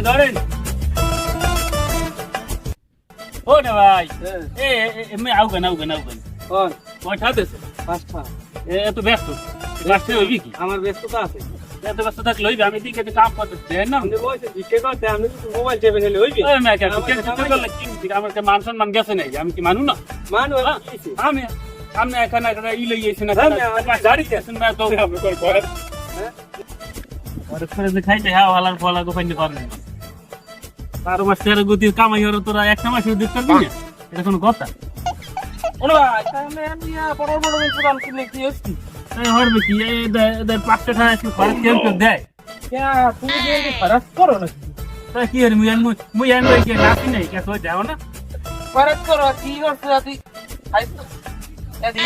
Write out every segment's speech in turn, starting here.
ধরেন ও না ভাই এমনি আউগান কয়টা দিছে 5টা। এত ব্যস্ত রাস্তায় হইবি কি আমার ব্যস্ততা আছে। এত ব্যস্ত থাকলে হইবি আমি দিকে কাম করতে দেন না আপনি বলছেন ভিক্ষে করতে, আমি তো মোবাইল টেপে নিলে হইবে। আমার মান সম্মান গেছে নাই আমি কি মানু না মানুষ আমি আমি এখানে ই লইয়েছি না গাড়িতে আছেন না তো খাইতে হ্যাঁ হালার ফলা গোপাইনি করেন বারো মাস তেরো গতি কামাই হলো তোরা একটা মাস দিতে পারবি না এটা কোনো কথা ওরে ভাই তাহলে আমি বড় বড় পুরান কিনে কি হচ্ছে? হরবে কি এদের 5টা টাকা একটু খরচ কেউ দেয় তুমি যে খরচ করো না, তাই কি আর মুই আন ভাই কি নাকি নাই কে তো যাও না খরচ করো কি করছো আদি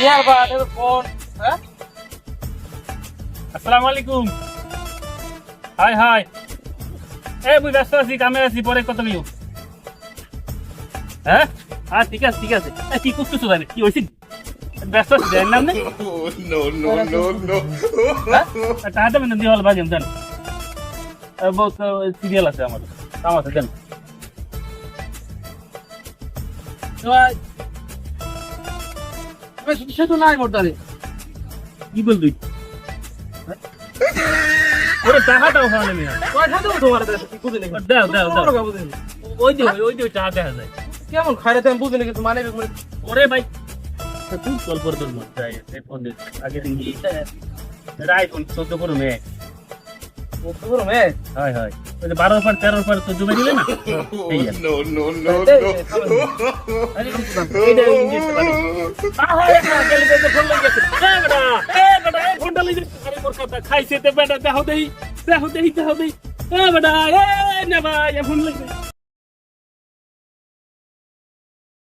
ইয়ার বাদ ফোন। হ্যাঁ আসসালামু আলাইকুম হাই হাই মুই ব্যস্ত আছি কামে আছি পরে কথা নিও হ্যাঁ ঠিক আছে কি করতেছো জানি কি হয়েছে ব্যস্ত আছি জানলাম না টাকাটা মেনে দিয়ে হল বাজেন দেন বহুত সিরিয়াল আছে আমার কাম আছে দেন সে তো নাই মোটারে কি বল তুই ওরে টাকাটাও খাওয়ালে মিয়া পয়সা দেবো তোমার কাছে, কি বুঝে নাকি? দাও ওই যে টাকা দেখা যায় কেমন খাইতে আমি বুঝে নাকি মানে ওরে ভাই তুই কল করে তোর মত যাই ফোন দে আগে দিন আইফোন 14 প্রো ম্যাক্স হয় ওই যে 12 পর 13 পর তো জমে দিলে না এই এইটা ইঞ্জিন না গেলে তো ফোন লাগে বেটা ফোনটা লই আরে মোর কথা খাইছে তে বেটা দেখো দেই বেটা না ভাই ফোন লাগে